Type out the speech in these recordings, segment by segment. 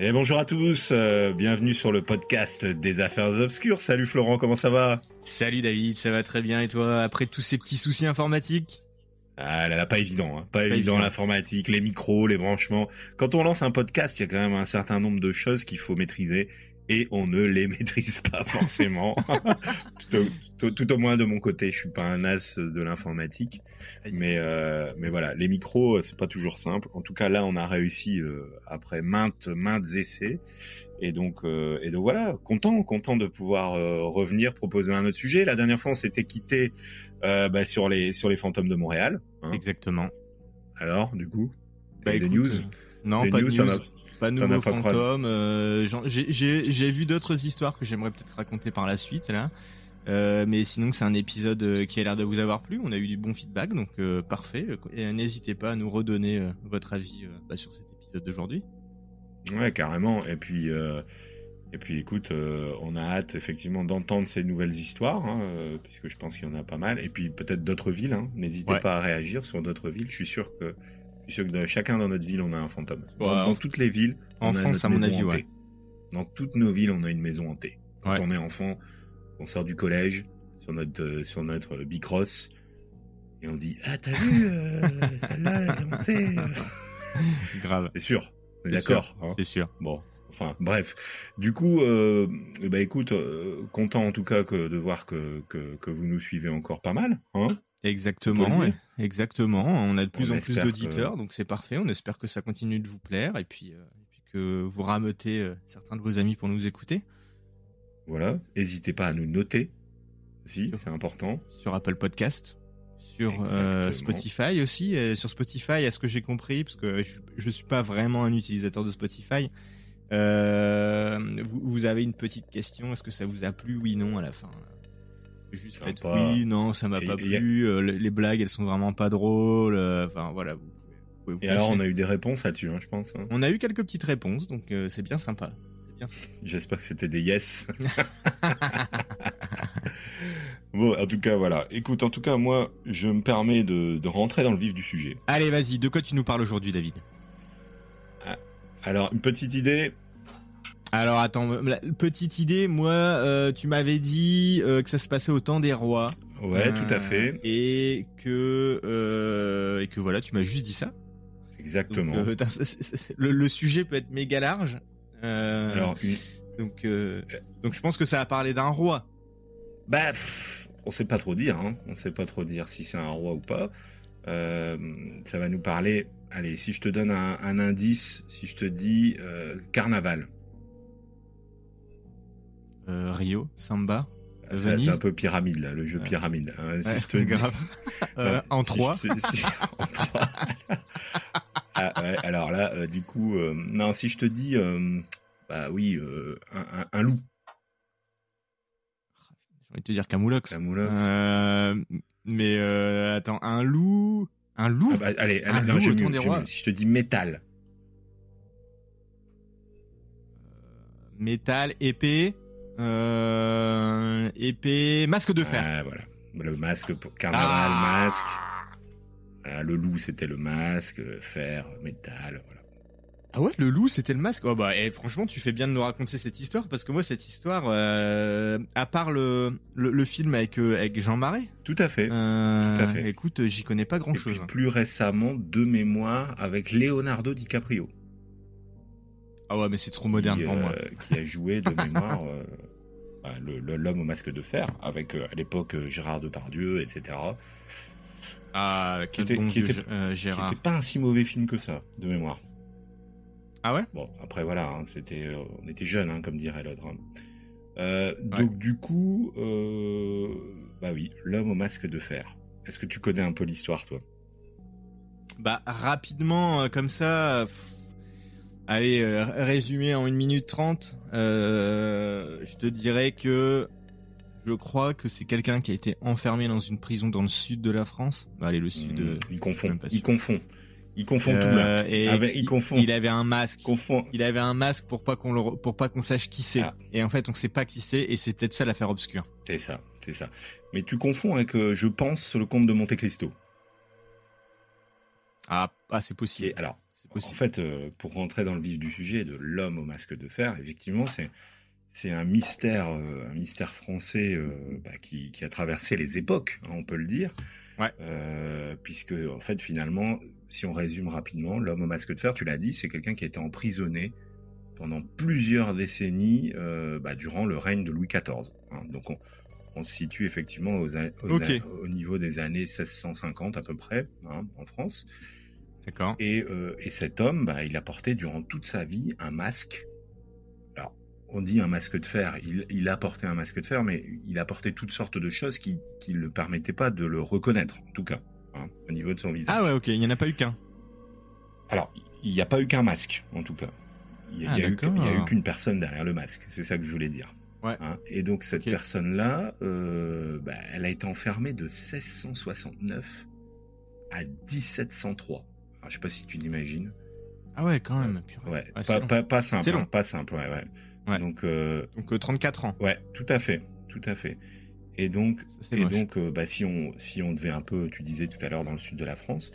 Et bonjour à tous, bienvenue sur le podcast des Affaires Obscures. Salut Florent, comment ça va? Salut David, ça va très bien et toi, après tous ces petits soucis informatiques? Ah là là, pas évident, hein. Pas évident l'informatique, les micros, les branchements. Quand on lance un podcast, il y a quand même un certain nombre de choses qu'il faut maîtriser et on ne les maîtrise pas forcément. tout au moins de mon côté, je suis pas un as de l'informatique, mais voilà, les micros, c'est pas toujours simple. En tout cas, là, on a réussi après maintes essais. Et donc voilà, content de pouvoir revenir proposer un autre sujet. La dernière fois, on s'était quitté sur les fantômes de Montréal. Hein. Exactement. Alors, du coup, des news Non, pas de news. Pas de nouveaux fantômes. J'ai vu d'autres histoires que j'aimerais peut-être raconter par la suite là. Mais sinon, c'est un épisode qui a l'air de vous avoir plu. On a eu du bon feedback, donc parfait. Et n'hésitez pas à nous redonner votre avis sur cet épisode d'aujourd'hui. Ouais, carrément. Et puis écoute, on a hâte effectivement d'entendre ces nouvelles histoires, hein, puisque je pense qu'il y en a pas mal. Et puis peut-être d'autres villes. Hein. N'hésitez pas à réagir sur d'autres villes. Je suis sûr que chacun dans notre ville, on a un fantôme. Dans toutes les villes, en France, à mon avis, ouais. Dans toutes nos villes, on a une maison hantée. Quand on est enfant, on sort du collège sur notre bicross et on dit t'as vu celle-là elle est hantée. Grave. C'est sûr. On est d'accord. Hein. C'est sûr. Bon. Enfin, bref. Du coup, écoute, content en tout cas de voir que vous nous suivez encore pas mal, hein. Exactement. On a de plus en plus d'auditeurs, donc c'est parfait. On espère que ça continue de vous plaire et puis que vous rameutez certains de vos amis pour nous écouter. Voilà. N'hésitez pas à nous noter. Si, c'est important. Sur Apple Podcast. Sur Spotify aussi. Sur Spotify, à ce que j'ai compris, parce que je suis pas vraiment un utilisateur de Spotify, vous avez une petite question. Est-ce que ça vous a plu, oui, non, à la fin? Juste faites oui, non, ça m'a pas plu. Les blagues, elles sont vraiment pas drôles. Enfin, voilà, vous pouvez et alors, on a eu des réponses là-dessus, hein, je pense. Hein. On a eu quelques petites réponses, donc c'est bien sympa. J'espère que c'était des yes. Bon, en tout cas, voilà. Écoute, en tout cas, moi, je me permets de rentrer dans le vif du sujet. Allez, vas-y. De quoi tu nous parles aujourd'hui, David? Alors, une petite idée. Alors, attends. Petite idée, moi, tu m'avais dit que ça se passait au temps des rois. Ouais, tout à fait. Et que voilà, tu m'as juste dit ça. Exactement. Donc, le sujet peut être méga large. Donc, je pense que ça va parler d'un roi. On sait pas trop dire, hein. On sait pas trop dire si c'est un roi ou pas. Ça va nous parler. Allez, si je te donne un indice, si je te dis carnaval. Rio, Samba, Venise. C'est un peu pyramide là, le jeu pyramide. Hein, si je te dis... grave. En 3. En 3. Alors là, du coup, non, si je te dis, un loup. J'ai envie de te dire Camoulox. Mais attends, un loup. Allez, non, loup au temps des rois. Si je te dis métal. Métal, épée, masque de fer. Ah, voilà. Le masque pour carnaval, masque. Le loup, c'était le masque, fer, métal, voilà. Ah ouais, le loup, c'était le masque. Oh franchement, tu fais bien de nous raconter cette histoire parce que moi, cette histoire, à part le film avec Jean Marais. Tout à fait. Écoute, j'y connais pas grand-chose. Et puis, plus récemment, de mémoire, avec Leonardo DiCaprio. Ah ouais, mais c'est trop moderne pour moi. Qui a joué de mémoire l'homme au masque de fer avec à l'époque Gérard Depardieu, etc. Ah, quel bon Gérard. Qui était pas un si mauvais film que ça, de mémoire. Ah ouais? Bon, après voilà, hein, on était jeunes, hein, comme dirait l'autre. Donc du coup, oui, l'homme au masque de fer. Est-ce que tu connais un peu l'histoire, toi? Rapidement, comme ça, allez, résumé en 1 minute 30, je te dirais que je crois que c'est quelqu'un qui a été enfermé dans une prison dans le sud de la France. Allez, le sud... Il confond tout là. Il avait un masque. Il avait un masque pour pas qu'on sache qui c'est. Ah. Et en fait, on sait pas qui c'est et c'est peut-être ça l'affaire obscure. C'est ça. Mais tu confonds avec, je pense, le comte de Monte Cristo. Ah, c'est possible. Et alors, aussi. En fait, pour rentrer dans le vif du sujet de l'homme au masque de fer, effectivement, c'est un mystère français qui a traversé les époques, hein, on peut le dire. Ouais. Puisque, en fait, finalement, si on résume rapidement, l'homme au masque de fer, tu l'as dit, c'est quelqu'un qui a été emprisonné pendant plusieurs décennies durant le règne de Louis XIV. Hein. Donc, on se situe effectivement au niveau des années 1650 à peu près, hein, en France. D'accord. Et cet homme, il a porté durant toute sa vie un masque. Alors, on dit un masque de fer. Il a porté un masque de fer, mais il a porté toutes sortes de choses qui ne le permettaient pas de le reconnaître, en tout cas, hein, au niveau de son visage. Ah ouais, ok, il n'y en a pas eu qu'un. Alors, il n'y a pas eu qu'un masque, en tout cas. Il n'y a eu qu'une personne derrière le masque, c'est ça que je voulais dire. Ouais. Hein, et donc, cette personne-là, elle a été enfermée de 1669 à 1703. Alors, je sais pas si tu l'imagines. Ah ouais, quand même. Ouais, pas simple. C'est long. Pas simple, ouais. Donc 34 ans. Ouais, tout à fait. Et donc, si on devait un peu, tu disais tout à l'heure dans le sud de la France,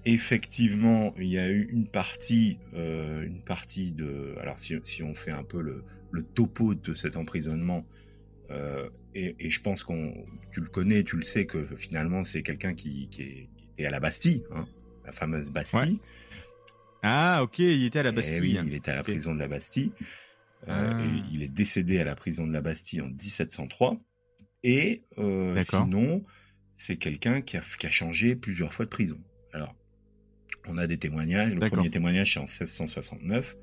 effectivement, il y a eu une partie de. Alors, si on fait un peu le topo de cet emprisonnement, et je pense tu le connais, tu le sais que finalement c'est quelqu'un qui était à la Bastille, hein, la fameuse Bastille. Ouais. Ah, ok, il était à la Bastille. Oui, il était à la prison de la Bastille. Et il est décédé à la prison de la Bastille en 1703. Et sinon, c'est quelqu'un qui a changé plusieurs fois de prison. Alors, on a des témoignages. Le premier témoignage, c'est en 1669,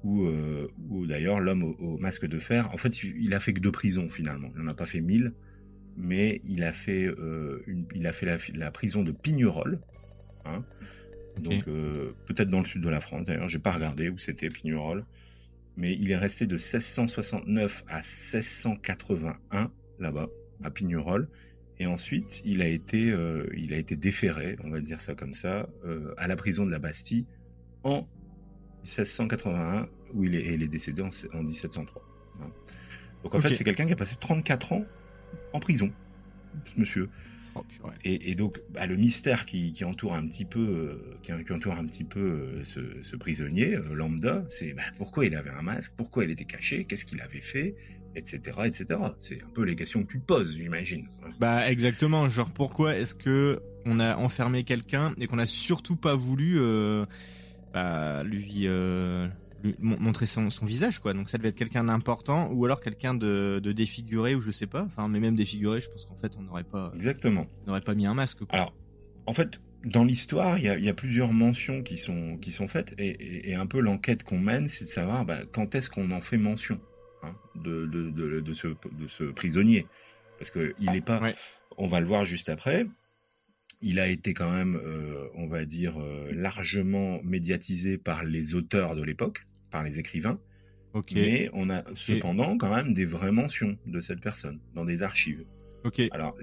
où d'ailleurs l'homme au masque de fer, en fait, il a fait que 2 prisons finalement. Il n'en a pas fait 1000, mais il a fait la prison de Pignerol. Hein. Donc peut-être dans le sud de la France. D'ailleurs, j'ai pas regardé où c'était Pignerol, mais il est resté de 1669 à 1681 là-bas à Pignerol. Et ensuite, il a été déféré, on va dire ça comme ça, à la prison de la Bastille en 1681, où il est décédé en 1703. Hein. Donc en fait, c'est quelqu'un qui a passé 34 ans en prison, ce monsieur. Oh, et donc, le mystère qui entoure un petit peu, ce prisonnier lambda, c'est pourquoi il avait un masque, pourquoi il était caché, qu'est-ce qu'il avait fait, etc., etc. C'est un peu les questions que tu te poses, j'imagine. Exactement. Genre, pourquoi est-ce que on a enfermé quelqu'un et qu'on a surtout pas voulu lui montrer son visage, quoi. Donc ça devait être quelqu'un d'important, ou alors quelqu'un de défiguré, ou je sais pas. Enfin, mais même défiguré, je pense qu'en fait on n'aurait pas. Exactement. On n'aurait pas mis un masque, quoi. Alors, en fait, dans l'histoire, il y a plusieurs mentions qui sont faites, et un peu l'enquête qu'on mène, c'est de savoir quand est-ce qu'on en fait mention, hein, de ce prisonnier, parce que il est pas. Ouais. On va le voir juste après. Il a été quand même, on va dire, largement médiatisé par les auteurs de l'époque, par les écrivains. Mais on a cependant quand même des vraies mentions de cette personne dans des archives. Alors,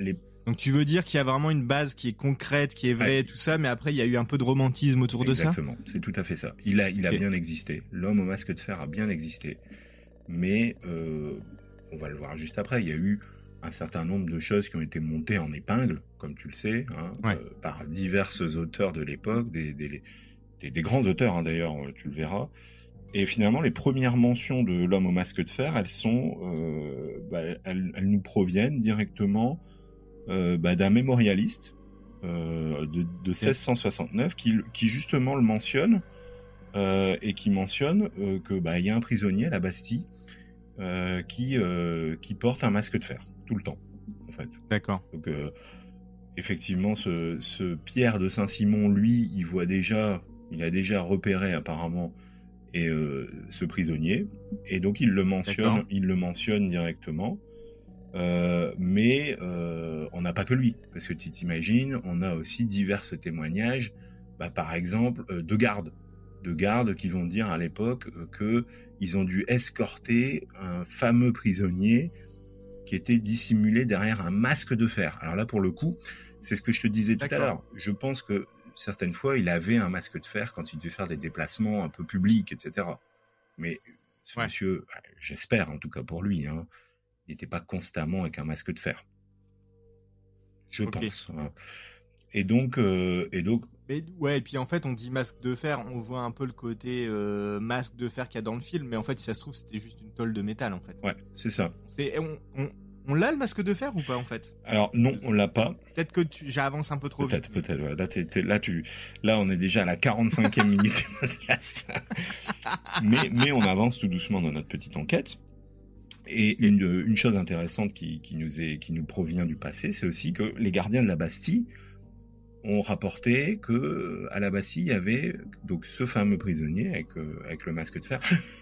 donc tu veux dire qu'il y a vraiment une base qui est concrète, qui est vraie, tout ça, mais après il y a eu un peu de romantisme autour de ça. Exactement, c'est tout à fait ça. Il a bien existé. L'homme au masque de fer a bien existé. Mais on va le voir juste après. Il y a eu un certain nombre de choses qui ont été montées en épingle, comme tu le sais, hein, par diverses auteurs de l'époque, des grands auteurs, hein, d'ailleurs, tu le verras. Et finalement, les premières mentions de l'homme au masque de fer, elles sont, elles nous proviennent directement d'un mémorialiste de 1669 qui justement le mentionne et qui mentionne que y a un prisonnier à la Bastille qui porte un masque de fer tout le temps, en fait. D'accord. Donc effectivement, ce Pierre de Saint-Simon, lui, il a déjà repéré apparemment ce prisonnier, et donc il le mentionne directement. Mais on n'a pas que lui, parce que tu t'imagines, on a aussi divers témoignages, par exemple de gardes qui vont dire à l'époque que ils ont dû escorter un fameux prisonnier qui était dissimulé derrière un masque de fer. Alors là, pour le coup, c'est ce que je te disais tout à l'heure. Je pense que certaines fois, il avait un masque de fer quand il devait faire des déplacements un peu publics, etc. Mais ce monsieur, j'espère en tout cas pour lui, hein, il n'était pas constamment avec un masque de fer. Je pense. Hein. Et donc. Mais ouais, et puis en fait, on dit masque de fer, on voit un peu le côté masque de fer qu'il y a dans le film, mais en fait, si ça se trouve, c'était juste une tôle de métal, en fait. Ouais, c'est ça. On l'a le masque de fer ou pas, en fait? Alors non, on l'a pas. Peut-être que j'avance un peu trop vite. Peut-être. Ouais. Là, on est déjà à la 45e minute du podcast. mais on avance tout doucement dans notre petite enquête. Et une chose intéressante qui nous provient du passé, c'est aussi que les gardiens de la Bastille ont rapporté que à la Bastille il y avait donc ce fameux prisonnier avec le masque de fer.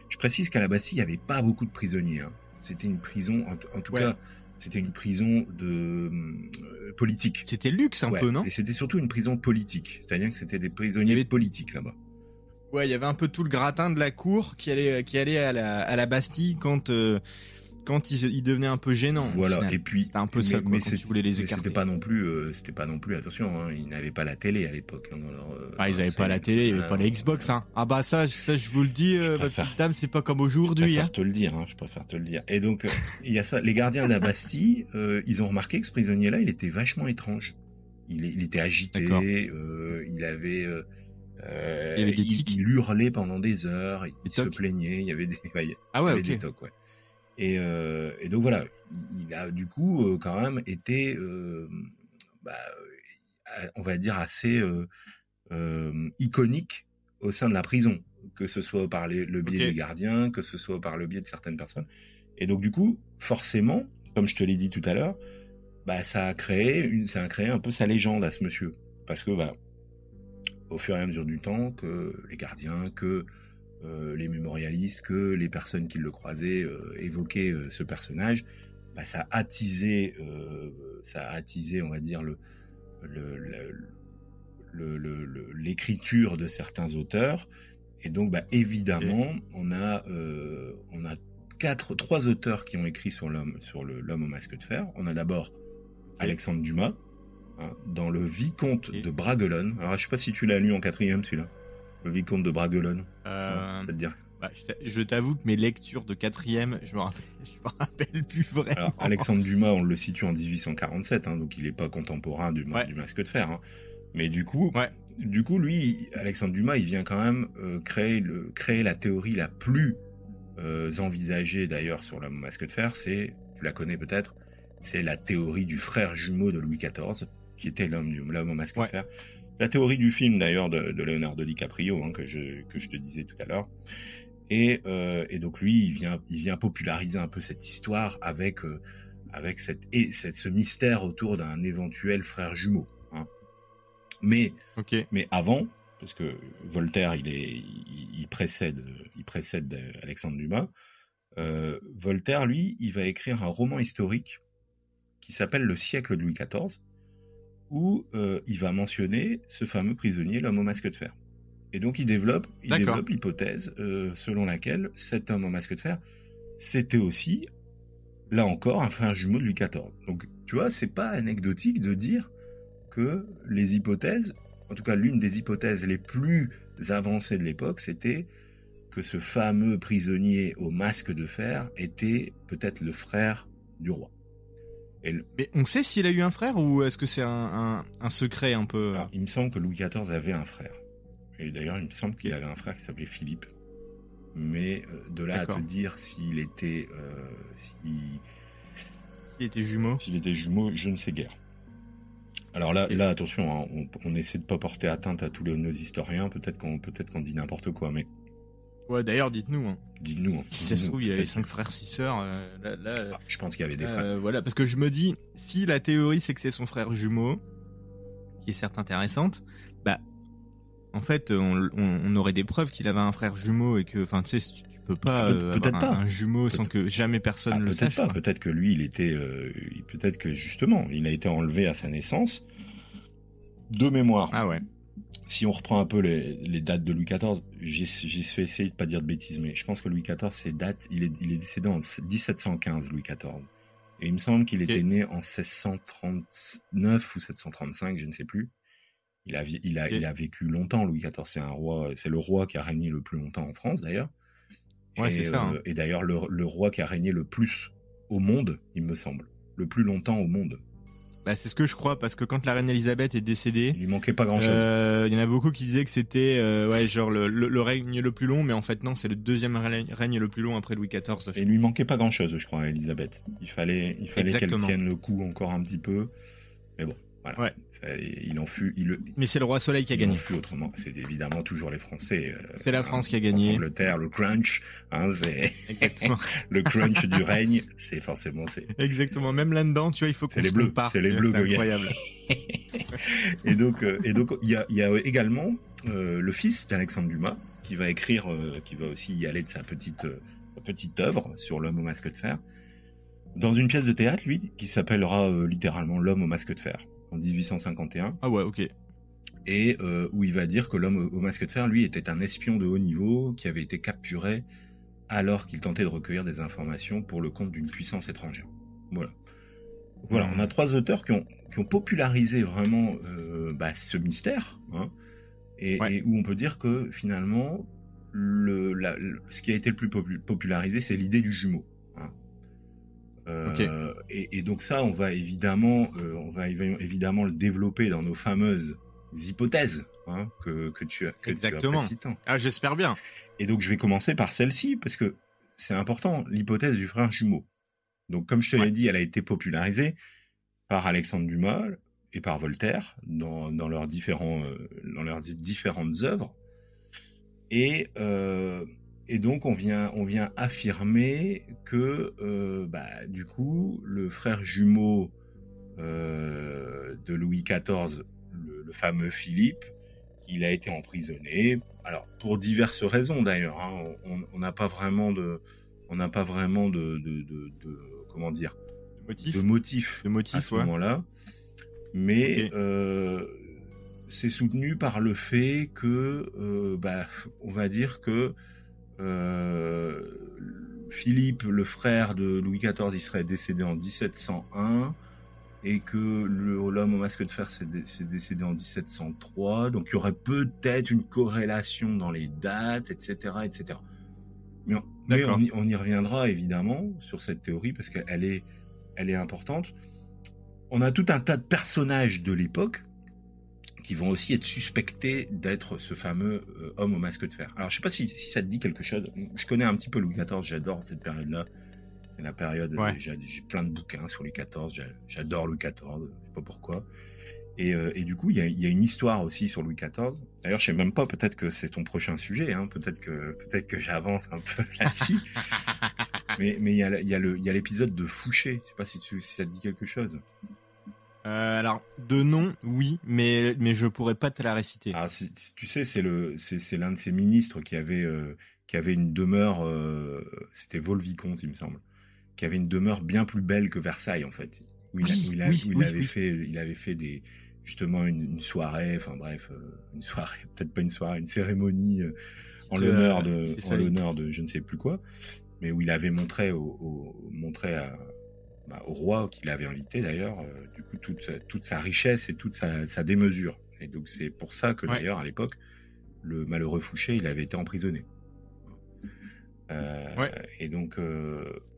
Je précise qu'à la Bastille il y avait pas beaucoup de prisonniers. Hein. C'était une prison, en tout cas, c'était une prison de politique. C'était luxe un peu, non? Et c'était surtout une prison politique, c'est-à-dire que c'était des prisonniers politiques là-bas. Ouais, il y avait un peu tout le gratin de la cour qui allait à la Bastille quand il devenait un peu gênant. Voilà, et puis c'était un peu ça, quoi, quand tu voulais les écarter. C'était pas non plus, attention, hein, ils n'avaient pas la télé à l'époque. Hein, ils avaient pas la télé, il y avait pas la Xbox, hein. Ah bah ça je vous le dis, ma petite dame, c'est pas comme aujourd'hui. Je préfère te le dire. Et donc, il y a ça, les gardiens de la Bastille, ils ont remarqué que ce prisonnier-là, il était vachement étrange. Il était agité, il avait des tics. Il hurlait pendant des heures, il se plaignait, il y avait des tocs, ouais. Et donc voilà, il a du coup quand même été, on va dire assez iconique au sein de la prison, que ce soit par le biais des gardiens, que ce soit par le biais de certaines personnes. Et donc du coup, forcément, comme je te l'ai dit tout à l'heure, ça a créé un peu sa légende à ce monsieur, parce que au fur et à mesure du temps, que les gardiens, que les mémorialistes, que les personnes qui le croisaient évoquaient ce personnage, ça a attisé, on va dire, l'écriture de certains auteurs. Et donc, évidemment, on a trois auteurs qui ont écrit sur l'homme au masque de fer. On a d'abord Alexandre Dumas, hein, dans le Vicomte de Bragelonne. Alors, je sais pas si tu l'as lu en 4e, celui-là. Le Vicomte de Bragelonne. Te dire. Je t'avoue que mes lectures de 4e, je me rappelle plus vraiment. Alors, Alexandre Dumas, on le situe en 1847, hein, donc il n'est pas contemporain du masque de fer. Hein. Mais du coup, lui, Alexandre Dumas, il vient quand même créer la théorie la plus envisagée d'ailleurs sur l'homme au masque de fer. Tu la connais peut-être, c'est la théorie du frère jumeau de Louis XIV, qui était l'homme au masque de fer. La théorie du film d'ailleurs de Leonardo DiCaprio, hein, que je te disais tout à l'heure. Et donc lui, il vient populariser un peu cette histoire avec ce mystère autour d'un éventuel frère jumeau. Hein. Mais avant, parce que Voltaire, il précède Alexandre Dumas. Voltaire, lui, il va écrire un roman historique qui s'appelle Le siècle de Louis XIV, où il va mentionner ce fameux prisonnier, l'homme au masque de fer. Et donc il développe l'hypothèse selon laquelle cet homme au masque de fer, c'était aussi, là encore, un frère jumeau de Louis XIV. Donc tu vois, c'est pas anecdotique de dire que les hypothèses, en tout cas l'une des hypothèses les plus avancées de l'époque, c'était que ce fameux prisonnier au masque de fer était peut-être le frère du roi. Mais on sait s'il a eu un frère ou est-ce que c'est un secret un peu? Alors, il me semble que Louis XIV avait un frère. Et d'ailleurs, il me semble qu'il avait un frère qui s'appelait Philippe. Mais de là à te dire s'il était... S'il était jumeau. S'il était jumeau, je ne sais guère. Alors là, attention, hein, on essaie de pas porter atteinte à tous nos historiens. Peut-être qu'on dit n'importe quoi, mais... Ouais, d'ailleurs, dites-nous. Hein. Dites-nous. Si ça se trouve, il y avait 5 frères, 6 sœurs. Je pense qu'il y avait des frères. Voilà, parce que je me dis, si la théorie c'est que c'est son frère jumeau, qui est certes intéressante, en fait, on aurait des preuves qu'il avait un frère jumeau et que, enfin, tu sais, tu peux pas avoir un jumeau sans que jamais personne le sache. Peut-être que lui, peut-être que justement, il a été enlevé à sa naissance. De mémoire. Ah ouais. Si on reprend un peu les dates de Louis XIV, j'ai fait essayer de pas dire de bêtises, mais je pense que Louis XIV, ses dates, il est décédé en 1715, Louis XIV. Et il me semble qu'il était né en 1639 ou 1735, je ne sais plus. Il a vécu longtemps, Louis XIV. C'est le roi qui a régné le plus longtemps en France, d'ailleurs. Ouais, c'est ça. Hein. Et d'ailleurs, le roi qui a régné le plus au monde, il me semble. Le plus longtemps au monde. Bah, c'est ce que je crois, parce que quand la reine Elisabeth est décédée, il lui manquait pas grand-chose. Il y en a beaucoup qui disaient que c'était genre le règne le plus long, mais en fait non, c'est le deuxième règne le plus long après Louis XIV. Et il lui manquait pas grand-chose, je crois, à Elisabeth. Il fallait qu'elle tienne le coup encore un petit peu, mais bon. Voilà. Ouais. Mais c'est le roi Soleil qui a gagné. Autrement, c'est évidemment toujours les Français. C'est la France qui a gagné. L'Angleterre, le crunch, c'est exactement le crunch du règne. C'est forcément Exactement. Même là-dedans, tu vois, il faut qu'on se compare. C'est les bleus, c'est incroyable. et donc, il y a également le fils d'Alexandre Dumas qui va écrire, qui va aussi y aller de sa petite œuvre sur l'homme au masque de fer, dans une pièce de théâtre, lui, qui s'appellera littéralement l'homme au masque de fer. En 1851. Ah ouais, ok. Et où il va dire que l'homme au masque de fer, lui, était un espion de haut niveau qui avait été capturé alors qu'il tentait de recueillir des informations pour le compte d'une puissance étrangère. Voilà. On a 3 auteurs qui ont popularisé vraiment ce mystère, hein, et où on peut dire que finalement, ce qui a été le plus popularisé, c'est l'idée du jumeau. Okay. Et donc ça, on va évidemment le développer dans nos fameuses hypothèses, hein, que tu as. Exactement. Ah, j'espère bien. Et donc je vais commencer par celle-ci parce que c'est important, l'hypothèse du frère jumeau. Donc comme je te l'ai dit, elle a été popularisée par Alexandre Dumas et par Voltaire dans leurs différentes œuvres. Et donc on vient affirmer que du coup le frère jumeau de Louis XIV, le fameux Philippe, il a été emprisonné. Alors pour diverses raisons d'ailleurs. Hein, on n'a pas vraiment de comment dire, de motif à ce moment-là. Mais c'est soutenu par le fait que on va dire que Philippe, le frère de Louis XIV, il serait décédé en 1701 et que l'homme au masque de fer s'est décédé en 1703. Donc il y aurait peut-être une corrélation dans les dates, etc., etc. Mais on y reviendra évidemment sur cette théorie parce qu'elle est importante. On a tout un tas de personnages de l'époque qui vont aussi être suspectés d'être ce fameux homme au masque de fer. Alors, je sais pas si ça te dit quelque chose. Je connais un petit peu Louis XIV, j'adore cette période-là. C'est la période, j'ai plein de bouquins sur Louis XIV, j'adore Louis XIV, je sais pas pourquoi. Et du coup, il y a une histoire aussi sur Louis XIV. D'ailleurs, je sais même pas, peut-être que c'est ton prochain sujet, hein, peut-être que j'avance un peu là-dessus. mais il y a l'épisode de Fouché, je sais pas si ça te dit quelque chose. Alors de nom, oui, mais je pourrais pas te la réciter. Ah, tu sais, c'est l'un de ces ministres qui avait une demeure, c'était Vaux-le-Vicomte, il me semble, qui avait une demeure bien plus belle que Versailles en fait, il avait fait justement une soirée, enfin bref, une soirée, peut-être pas une soirée, une cérémonie en l'honneur de je ne sais plus quoi, mais où il avait montré au roi qu'il avait invité d'ailleurs, du coup toute sa richesse et toute sa démesure. Et donc c'est pour ça que d'ailleurs à l'époque le malheureux Fouché il avait été emprisonné. Et donc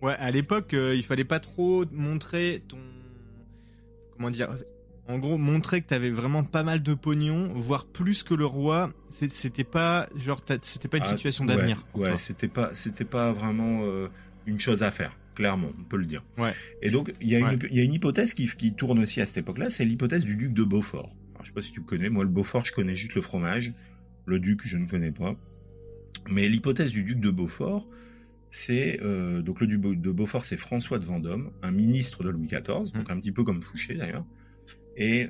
à l'époque il fallait pas trop montrer en gros montrer que t'avais vraiment pas mal de pognon, voire plus que le roi. C'était pas une situation d'avenir. C'était pas vraiment une chose à faire. Clairement, on peut le dire. Ouais. Et donc, il y a une hypothèse qui tourne aussi à cette époque-là, c'est l'hypothèse du duc de Beaufort. Alors, je sais pas si tu connais, moi le Beaufort, je connais juste le fromage. Le duc, je ne connais pas. Mais l'hypothèse du duc de Beaufort, c'est... donc le duc de Beaufort, c'est François de Vendôme, un ministre de Louis XIV, donc un petit peu comme Fouché d'ailleurs. Et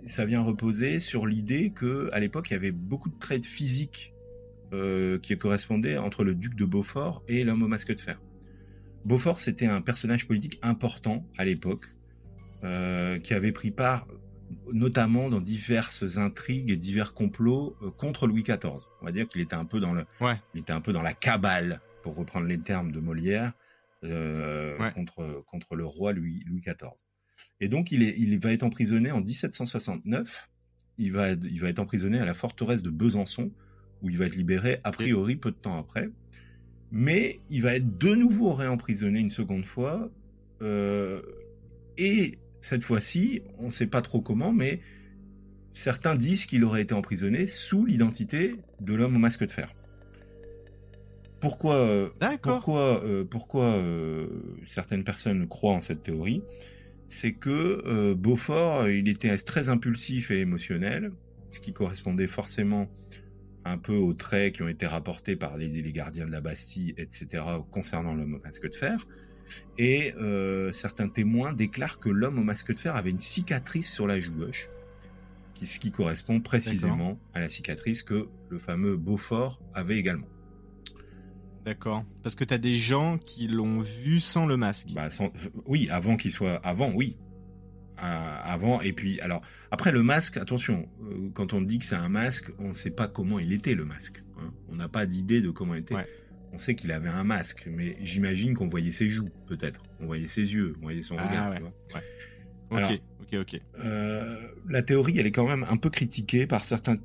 ça vient reposer sur l'idée qu'à l'époque, il y avait beaucoup de traits physiques qui correspondaient entre le duc de Beaufort et l'homme au masque de fer. Beaufort, c'était un personnage politique important à l'époque, qui avait pris part notamment dans diverses intrigues et divers complots contre Louis XIV. On va dire qu'il était un peu dans la cabale, pour reprendre les termes de Molière, contre le roi Louis XIV. Et donc il va être emprisonné en 1769. Il va être emprisonné à la forteresse de Besançon, où il va être libéré a priori peu de temps après. Mais il va être de nouveau réemprisonné une seconde fois, et cette fois-ci, on ne sait pas trop comment, mais certains disent qu'il aurait été emprisonné sous l'identité de l'homme au masque de fer. Pourquoi certaines personnes croient en cette théorie? C'est que Beaufort, il était très impulsif et émotionnel, ce qui correspondait forcément un peu aux traits qui ont été rapportés par les gardiens de la Bastille, etc., concernant l'homme au masque de fer. Et certains témoins déclarent que l'homme au masque de fer avait une cicatrice sur la joue gauche, ce qui correspond précisément à la cicatrice que le fameux Beaufort avait également. D'accord. Parce que t'as des gens qui l'ont vu sans le masque. Oui, avant qu'il soit... Avant, oui. Avant, et puis... Alors, après, le masque, attention, quand on dit que c'est un masque, on ne sait pas comment il était, le masque. Hein. On n'a pas d'idée de comment il était. Ouais. On sait qu'il avait un masque, mais j'imagine qu'on voyait ses joues, peut-être. On voyait ses yeux, on voyait son regard. Ouais. Tu vois. Ouais. Ok. La théorie, elle est quand même un peu critiquée par certains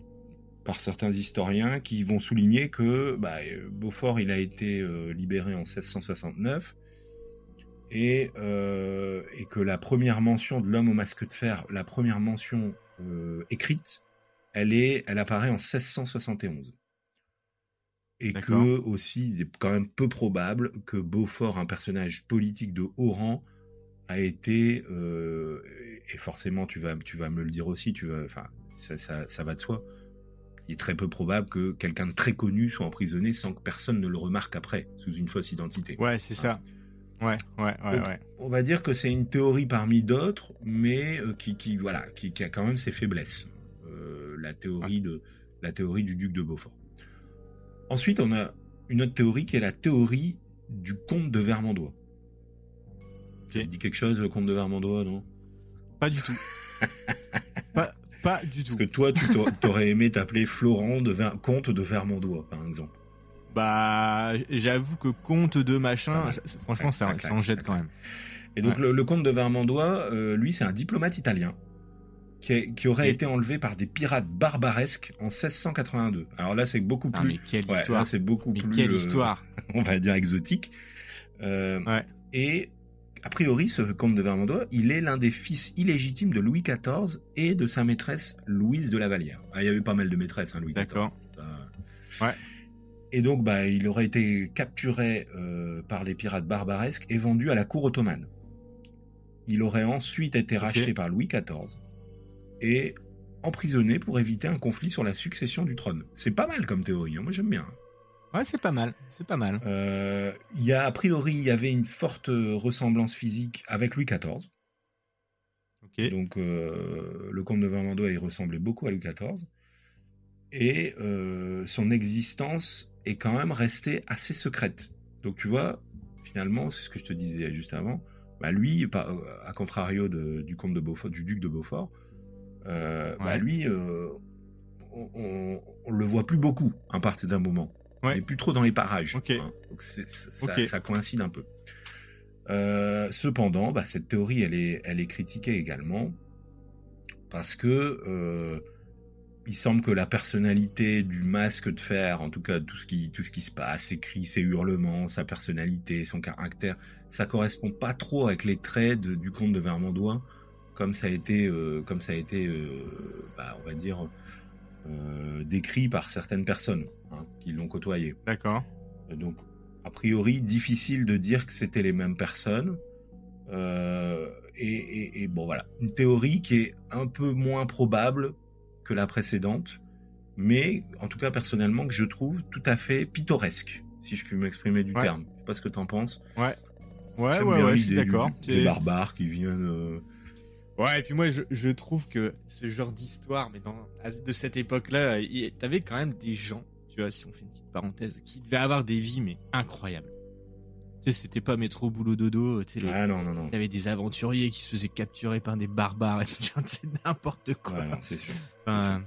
historiens qui vont souligner que Beaufort, il a été libéré en 1669 et que la première mention de l'homme au masque de fer, la première mention écrite, elle apparaît en 1671. Et que aussi, il est quand même peu probable que Beaufort, un personnage politique de haut rang, a été et forcément tu vas me le dire aussi, ça va de soi. Il est très peu probable que quelqu'un de très connu soit emprisonné sans que personne ne le remarque après, sous une fausse identité. Ouais, c'est ça. Ouais. On va dire que c'est une théorie parmi d'autres, mais qui a quand même ses faiblesses. La théorie du duc de Beaufort. Ensuite, on a une autre théorie qui est la théorie du comte de Vermandois. Ça dit quelque chose, le comte de Vermandois, non? Pas du tout. Pas du tout. Parce que toi, tu t'aurais aimé t'appeler Florent comte de Vermandois, par exemple. J'avoue que comte de machin, franchement, ça en jette quand même. Et donc, le comte de Vermandois, lui, c'est un diplomate italien qui aurait été enlevé par des pirates barbaresques en 1682. Alors là, c'est beaucoup plus... mais quelle histoire. Là, c'est beaucoup plus... Quelle histoire. On va dire exotique. Et... A priori, ce comte de Vermandois, il est l'un des fils illégitimes de Louis XIV et de sa maîtresse Louise de la Vallière. Il y avait pas mal de maîtresses, Louis XIV. D'accord. Ouais. Et donc, il aurait été capturé par les pirates barbaresques et vendu à la cour ottomane. Il aurait ensuite été racheté par Louis XIV et emprisonné pour éviter un conflit sur la succession du trône. C'est pas mal comme théorie, hein. Moi j'aime bien. Ouais, c'est pas mal. A priori, il y avait une forte ressemblance physique avec Louis XIV. Donc, le comte de Vermandois, il ressemblait beaucoup à Louis XIV. Et son existence est quand même restée assez secrète. Donc, tu vois, finalement, c'est ce que je te disais juste avant. Lui, à contrario du comte de Beaufort, du duc de Beaufort, lui, on le voit plus beaucoup à partir d'un moment. Il n'est plus trop dans les parages. Hein. Donc ça coïncide un peu. Cependant, cette théorie, elle est critiquée également parce que il semble que la personnalité du masque de fer, en tout cas tout ce qui se passe, ses cris, ses hurlements, sa personnalité, son caractère, ça correspond pas trop avec les traits du comte de Vermandois, comme ça a été, on va dire. Décrit par certaines personnes qui l'ont côtoyé. D'accord. Donc, a priori, difficile de dire que c'était les mêmes personnes. Et bon, voilà. Une théorie qui est un peu moins probable que la précédente, mais en tout cas, personnellement, que je trouve tout à fait pittoresque, si je puis m'exprimer du terme. Je sais pas ce que t'en penses. Ouais, je suis d'accord. Des barbares qui viennent... Ouais, et puis moi, je trouve que ce genre d'histoire, mais de cette époque-là, t'avais quand même des gens, tu vois, si on fait une petite parenthèse, qui devaient avoir des vies, mais incroyables. Tu sais, c'était pas métro, boulot, dodo. Non. T'avais des aventuriers qui se faisaient capturer par des barbares, c'est n'importe quoi. Ouais, non, c'est sûr. Moi,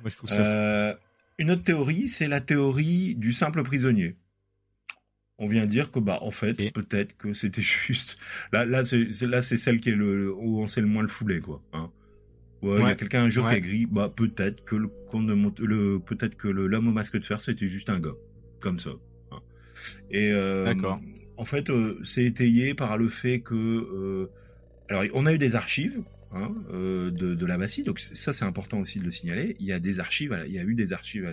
je trouve ça... Une autre théorie, c'est la théorie du simple prisonnier. On vient dire que en fait, peut-être que c'était juste. Là, c'est celle où on sait le moins le foulet, quoi. Hein. Il y a quelqu'un un jour qui a écrit, peut-être que peut-être que l'homme au masque de fer, c'était juste un gars, comme ça. Hein. Et d'accord. En fait, c'est étayé par le fait que Alors, on a eu des archives de la Bastille, donc ça c'est important aussi de le signaler. Il y a eu des archives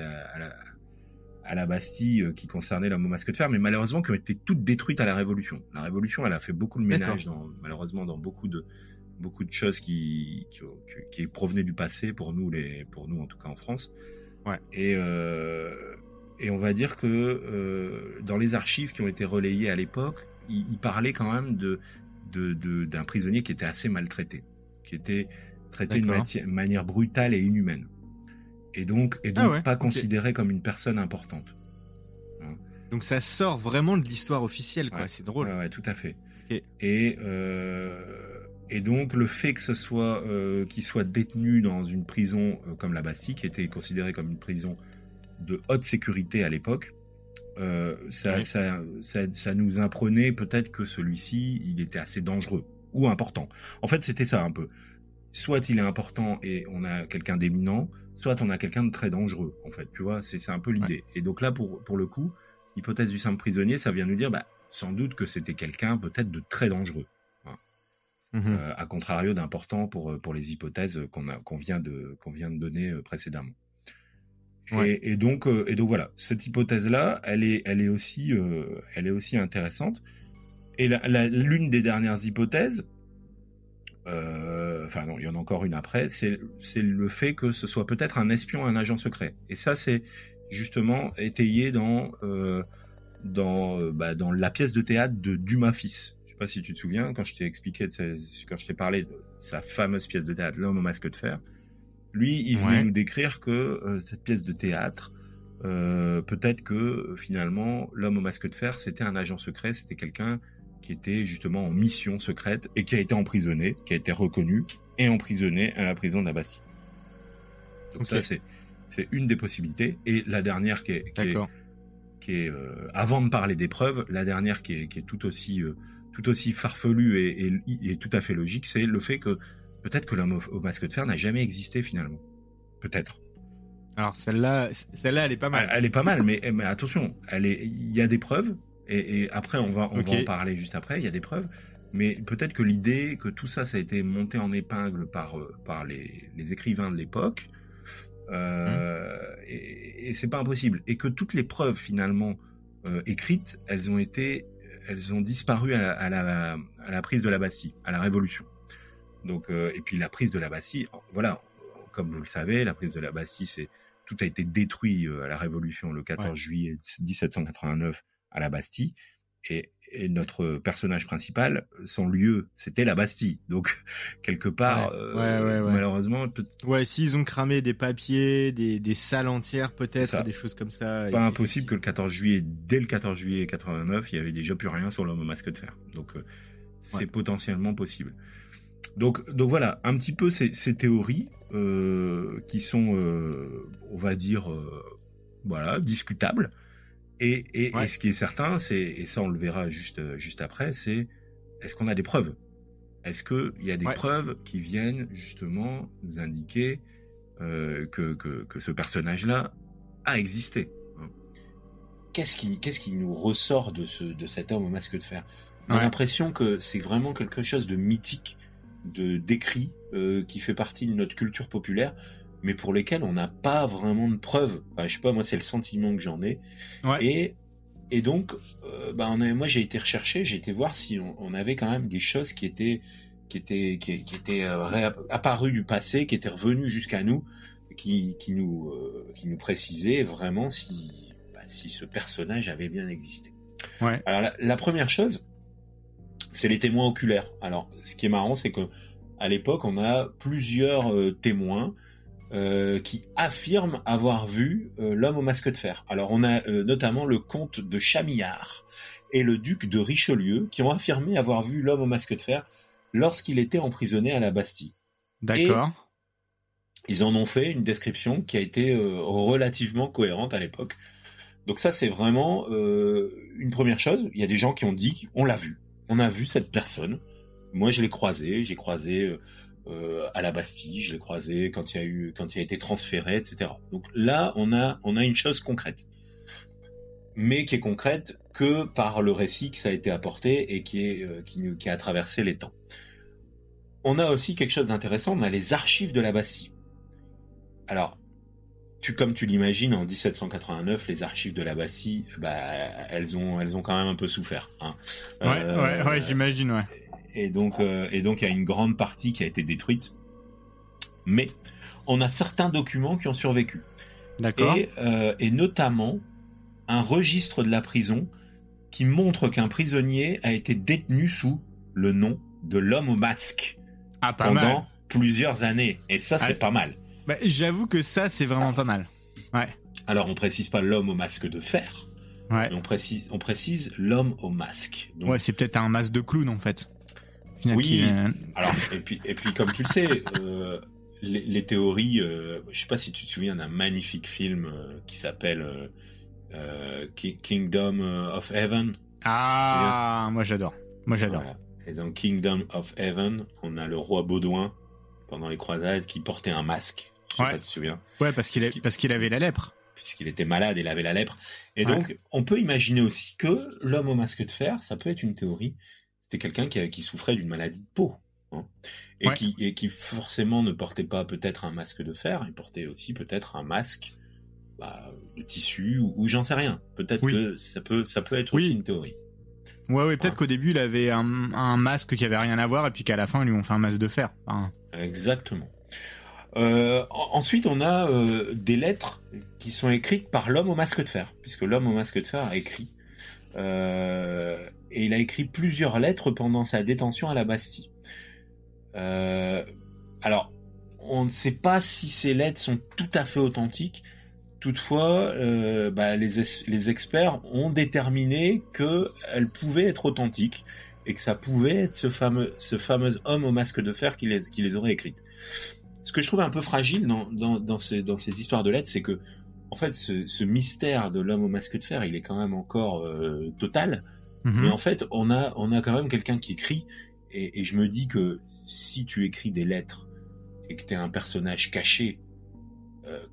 à la Bastille qui concernaient l'homme au masque de fer, mais malheureusement qui ont été toutes détruites à la Révolution. La Révolution, elle a fait beaucoup de ménage, malheureusement, dans beaucoup de choses qui provenaient du passé pour nous en tout cas en France. Ouais. Et on va dire que dans les archives qui ont été relayées à l'époque, il parlait quand même d'un prisonnier qui était assez maltraité, qui était traité de manière brutale et inhumaine, et donc pas considéré comme une personne importante. Donc ça sort vraiment de l'histoire officielle, quoi. C'est drôle. Ouais, tout à fait. Okay. Et donc le fait que ce soit qu'il soit détenu dans une prison comme la Bastille, qui était considérée comme une prison de haute sécurité à l'époque, ça nous apprenait peut-être que celui-ci, il était assez dangereux ou important. En fait, c'était ça un peu. Soit il est important et on a quelqu'un d'éminent, soit on a quelqu'un de très dangereux. En fait, tu vois, c'est un peu l'idée. Ouais. Et donc là, pour le coup, l'hypothèse du simple prisonnier, ça vient nous dire, sans doute que c'était quelqu'un peut-être de très dangereux. À contrario d'important pour les hypothèses qu'on vient de donner précédemment. Ouais. Et donc voilà, cette hypothèse-là, elle est aussi intéressante. Et l'une des dernières hypothèses, il y en a encore une après, c'est le fait que ce soit peut-être un espion, un agent secret. Et ça, c'est justement étayé dans la pièce de théâtre de Dumas fils. Je sais pas si tu te souviens, quand je t'ai parlé de sa fameuse pièce de théâtre, L'homme au masque de fer. Lui, il voulait nous décrire que cette pièce de théâtre, peut-être que finalement, l'homme au masque de fer, c'était un agent secret, c'était quelqu'un qui était justement en mission secrète et qui a été emprisonné, qui a été reconnu et emprisonné à la prison de la Bastille. Donc ça, c'est une des possibilités. Et la dernière qui est avant de parler des preuves, la dernière qui est tout aussi farfelue et tout à fait logique, c'est le fait que peut-être que l'homme au masque de fer n'a jamais existé finalement. Peut-être. Alors celle-là, elle est pas mal. Elle est pas mal, mais attention, il y a des preuves et après on va en parler juste après. Il y a des preuves, mais peut-être que l'idée que tout ça a été monté en épingle par les écrivains de l'époque, et c'est pas impossible. Et que toutes les preuves finalement écrites, elles ont disparu à la prise de la Bastille, à la Révolution. Donc, et puis la prise de la Bastille, voilà, comme vous le savez, la prise de la Bastille, tout a été détruit à la Révolution le 14 juillet 1789 à la Bastille, et notre personnage principal, son lieu, c'était la Bastille. Donc quelque part, malheureusement, s'ils ont cramé des papiers, des salles entières, peut-être des choses comme ça. Pas impossible que dès le 14 juillet 89, il y avait déjà plus rien sur l'homme au masque de fer. Donc c'est potentiellement possible. Donc voilà, un petit peu ces théories qui sont, on va dire, discutables. Et ce qui est certain, et ça on le verra juste après, c'est est-ce qu'on a des preuves ? Est-ce qu'il y a des preuves qui viennent justement nous indiquer que ce personnage-là a existé ? Qu'est-ce qui nous ressort de cet homme au masque de fer ? On a l'impression que c'est vraiment quelque chose de mythique, d'écrit, qui fait partie de notre culture populaire, mais pour lesquels on n'a pas vraiment de preuves. Enfin, je sais pas, moi c'est le sentiment que j'en ai. Et donc, moi j'ai été rechercher, j'ai été voir si on avait quand même des choses qui étaient apparues du passé, qui étaient revenues jusqu'à nous, qui nous précisaient vraiment si ce personnage avait bien existé. Alors la première chose, c'est les témoins oculaires. Alors, ce qui est marrant, c'est que à l'époque, on a plusieurs témoins qui affirment avoir vu l'homme au masque de fer. Alors, on a notamment le comte de Chamillard et le duc de Richelieu qui ont affirmé avoir vu l'homme au masque de fer lorsqu'il était emprisonné à la Bastille. D'accord. Et ils en ont fait une description qui a été relativement cohérente à l'époque. Donc ça, c'est vraiment une première chose. Il y a des gens qui ont dit on l'a vu. On a vu cette personne. Moi, je l'ai croisé. J'ai croisé à la Bastille. Je l'ai croisé quand il a été transféré, etc. Donc là, on a une chose concrète, mais qui est concrète que par le récit que ça a été apporté et qui a traversé les temps. on a aussi quelque chose d'intéressant, on a les archives de la Bastille. Alors, comme tu l'imagines, en 1789, les archives de la Bastille, elles ont quand même un peu souffert. Hein. Ouais, j'imagine, ouais. Et donc, il y a une grande partie qui a été détruite. Mais on a certains documents qui ont survécu. D'accord. Et notamment un registre de la prison qui montre qu'un prisonnier a été détenu sous le nom de l'homme au masque pendant plusieurs années. Et ça, c'est pas mal. J'avoue que ça, c'est vraiment pas mal. Ouais. Alors, on précise pas l'homme au masque de fer. Ouais. Mais on précise l'homme au masque. Donc, ouais, c'est peut-être un masque de clown, en fait. Oui. Alors, et puis, comme tu le sais, les théories, je sais pas si tu te souviens d'un magnifique film qui s'appelle Kingdom of Heaven. Ah, moi j'adore. Voilà. Et dans Kingdom of Heaven, on a le roi Baudouin pendant les croisades qui portait un masque. Je sais pas si tu te souviens. Ouais, parce qu'il avait la lèpre. Puisqu'il était malade, il avait la lèpre. Et donc, on peut imaginer aussi que l'homme au masque de fer, ça peut être une théorie. C'était quelqu'un qui souffrait d'une maladie de peau. Hein, et qui forcément ne portait pas peut-être un masque de fer, il portait aussi peut-être un masque de tissu ou j'en sais rien. Peut-être que ça peut être aussi une théorie. Ouais, peut-être qu'au début il avait un masque qui avait rien à voir et puis qu'à la fin ils lui ont fait un masque de fer. Exactement. Ensuite, on a des lettres qui sont écrites par l'homme au masque de fer, puisque l'homme au masque de fer a écrit. Et il a écrit plusieurs lettres pendant sa détention à la Bastille. Alors, on ne sait pas si ces lettres sont tout à fait authentiques. Toutefois, les experts ont déterminé qu'elles pouvaient être authentiques et que ça pouvait être ce fameux homme au masque de fer qui les aurait écrites. Ce que je trouve un peu fragile dans ces histoires de lettres, c'est que en fait, ce mystère de l'homme au masque de fer, il est quand même encore total. Mm-hmm. Mais en fait, on a quand même quelqu'un qui écrit, et je me dis que si tu écris des lettres et que tu es un personnage caché,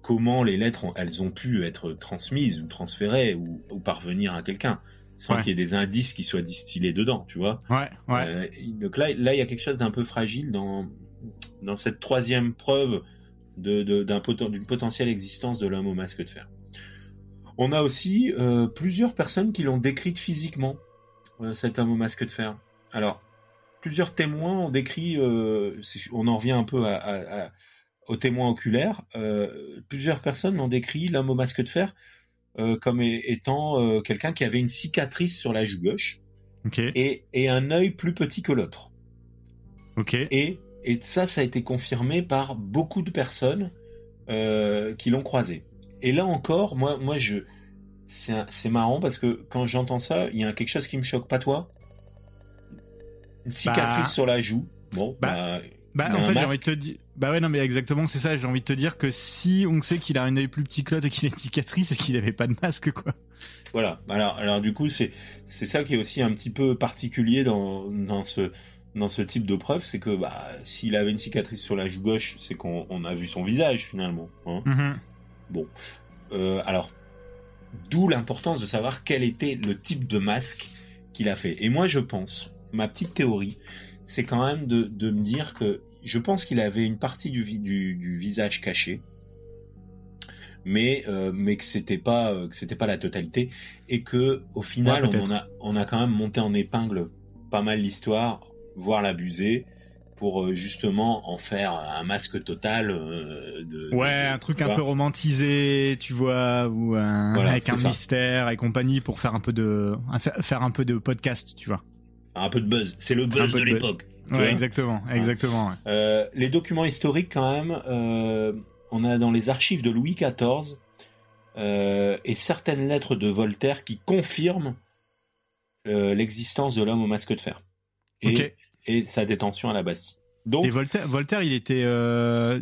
comment les lettres elles ont pu être transmises ou transférées ou parvenir à quelqu'un sans qu'il y ait des indices qui soient distillés dedans, tu vois. Donc là, il y a quelque chose d'un peu fragile dans cette troisième preuve d'une potentielle existence de l'homme au masque de fer. On a aussi plusieurs personnes qui l'ont décrite physiquement, cet homme au masque de fer. Alors, plusieurs témoins ont décrit, on en revient un peu aux témoins oculaires, plusieurs personnes l'ont décrit, l'homme au masque de fer, comme étant quelqu'un qui avait une cicatrice sur la joue gauche et un œil plus petit que l'autre. Et ça a été confirmé par beaucoup de personnes qui l'ont croisé. Et là encore, moi, c'est marrant parce que quand j'entends ça, il y a quelque chose qui me choque. Pas toi? Une cicatrice sur la joue. Bon, en fait, j'ai envie de te dire. Non, mais exactement, c'est ça. J'ai envie de te dire que si on sait qu'il a un œil plus petit que l'autre et qu'il a une cicatrice, c'est qu'il avait pas de masque, quoi. Voilà. Alors du coup, c'est ça qui est aussi un petit peu particulier dans ce type de preuve, c'est que s'il avait une cicatrice sur la joue gauche, c'est qu'on a vu son visage finalement. Hein. Mm-hmm. Bon. Alors, d'où l'importance de savoir quel était le type de masque qu'il a fait. Et moi, je pense, ma petite théorie, c'est quand même de me dire que je pense qu'il avait une partie du visage caché, mais que c'était pas la totalité, et que au final on a quand même monté en épingle pas mal l'histoire, voire l'abuser, pour justement en faire un masque total un truc un peu romantisé, tu vois, ou avec un mystère et compagnie, pour faire un peu de podcast, tu vois. Un peu de buzz, c'est le buzz de l'époque. Ouais, exactement. Ouais. Les documents historiques, quand même, on a dans les archives de Louis XIV et certaines lettres de Voltaire qui confirment l'existence de l'homme au masque de fer et sa détention à la Bastille. Donc, et Voltaire, il était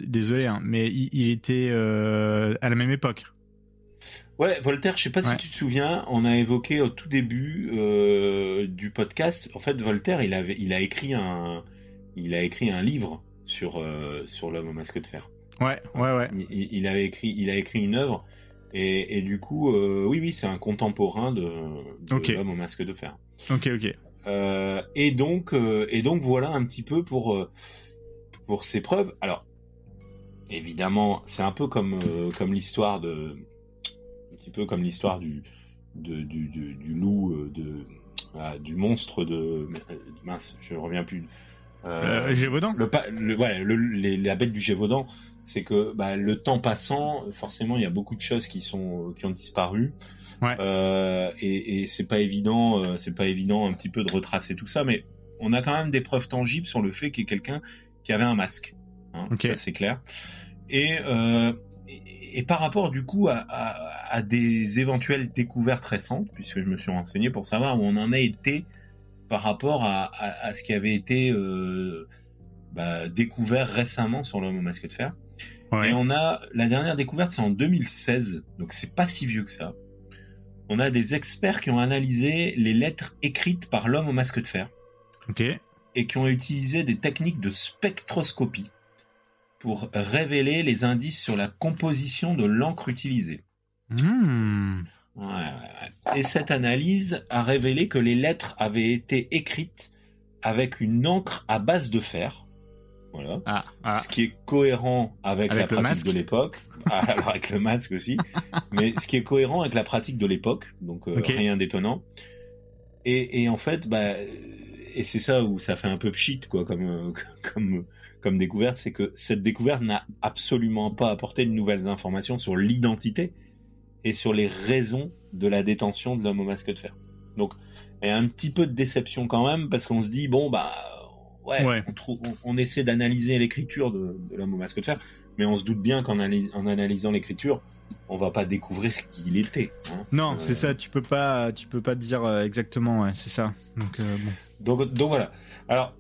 désolé, mais il était à la même époque. Ouais, Voltaire, je sais pas si tu te souviens, on a évoqué au tout début du podcast. En fait, Voltaire, il a écrit un livre sur l'homme au masque de fer. Ouais. Il a écrit une œuvre et du coup, oui, c'est un contemporain de l'homme au masque de fer. Ok. Et donc voilà un petit peu pour pour ses preuves. Alors, évidemment, c'est un peu comme l'histoire un petit peu comme l'histoire du loup, du monstre de mince, je reviens plus. Gévaudan. La bête du Gévaudan, c'est que le temps passant, forcément, il y a beaucoup de choses qui ont disparu. Ouais. Et c'est pas évident un petit peu de retracer tout ça, mais on a quand même des preuves tangibles sur le fait qu'il y ait quelqu'un qui avait un masque. Hein, okay. Ça c'est clair. Et par rapport du coup à des éventuelles découvertes récentes, puisque je me suis renseigné pour savoir où on en a été par rapport à ce qui avait été découvert récemment sur l'homme au masque de fer. Ouais. Et la dernière découverte, c'est en 2016, donc c'est pas si vieux que ça. On a des experts qui ont analysé les lettres écrites par l'homme au masque de fer. Ok. Et qui ont utilisé des techniques de spectroscopie pour révéler les indices sur la composition de l'encre utilisée. Ouais. Et cette analyse a révélé que les lettres avaient été écrites avec une encre à base de fer. Voilà. Ce qui est cohérent avec la pratique de l'époque. Alors avec le masque aussi. Mais ce qui est cohérent avec la pratique de l'époque. Donc rien d'étonnant. Et en fait, et c'est ça où ça fait un peu pchit, quoi, comme découverte, c'est que cette découverte n'a absolument pas apporté de nouvelles informations sur l'identité et sur les raisons de la détention de l'homme au masque de fer. Donc, il y a un petit peu de déception quand même, parce qu'on se dit, on essaie d'analyser l'écriture de l'homme au masque de fer, mais on se doute bien qu'en analysant l'écriture, on va pas découvrir qui il était. Hein. Non, c'est ça, tu peux pas dire exactement, c'est ça. Donc voilà. Alors,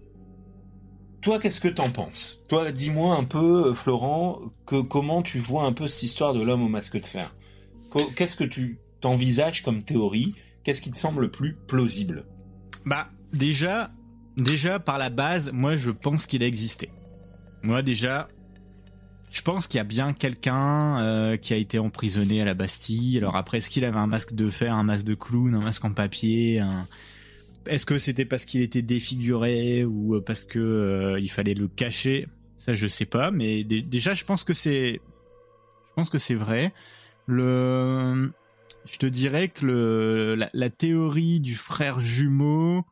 toi, qu'est-ce que t'en penses ? Toi, dis-moi un peu, Florent, comment tu vois un peu cette histoire de l'homme au masque de fer ? Qu'est-ce que tu t'envisages comme théorie ? Qu'est-ce qui te semble le plus plausible ? Déjà, par la base, moi, je pense qu'il a existé. Moi, déjà, je pense qu'il y a bien quelqu'un qui a été emprisonné à la Bastille. Alors après, est-ce qu'il avait un masque de fer, un masque de clown, un masque en papier Est-ce que c'était parce qu'il était défiguré ou parce que il fallait le cacher ? Ça, je sais pas. Mais déjà, je pense que c'est vrai. Je te dirais que la théorie du frère jumeau,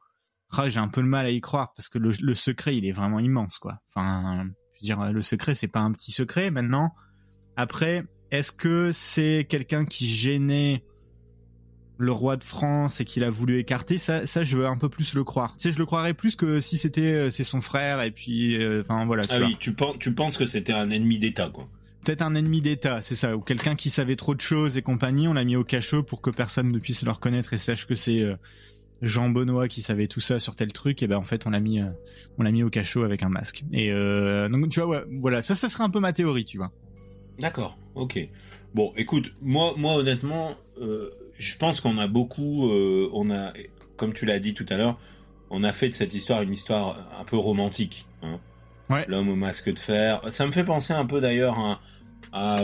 j'ai un peu de mal à y croire parce que le secret, il est vraiment immense, quoi. Enfin, je veux dire, le secret, c'est pas un petit secret maintenant. Après, est-ce que c'est quelqu'un qui gênait le roi de France et qu'il a voulu écarter, ça je veux un peu plus le croire. Tu sais, je le croirais plus que si c'est son frère et puis voilà. Oui, tu penses que c'était un ennemi d'État, quoi. Peut-être un ennemi d'État, c'est ça, ou quelqu'un qui savait trop de choses et compagnie, on l'a mis au cachot pour que personne ne puisse le reconnaître et sache que c'est Jean Benoît qui savait tout ça sur tel truc, et en fait on l'a mis au cachot avec un masque. Et donc tu vois, voilà, ça serait un peu ma théorie, tu vois. D'accord, ok. Bon, écoute, moi honnêtement, je pense qu'on a beaucoup, comme tu l'as dit tout à l'heure, on a fait de cette histoire une histoire un peu romantique. Hein. Ouais. L'homme au masque de fer. Ça me fait penser un peu d'ailleurs à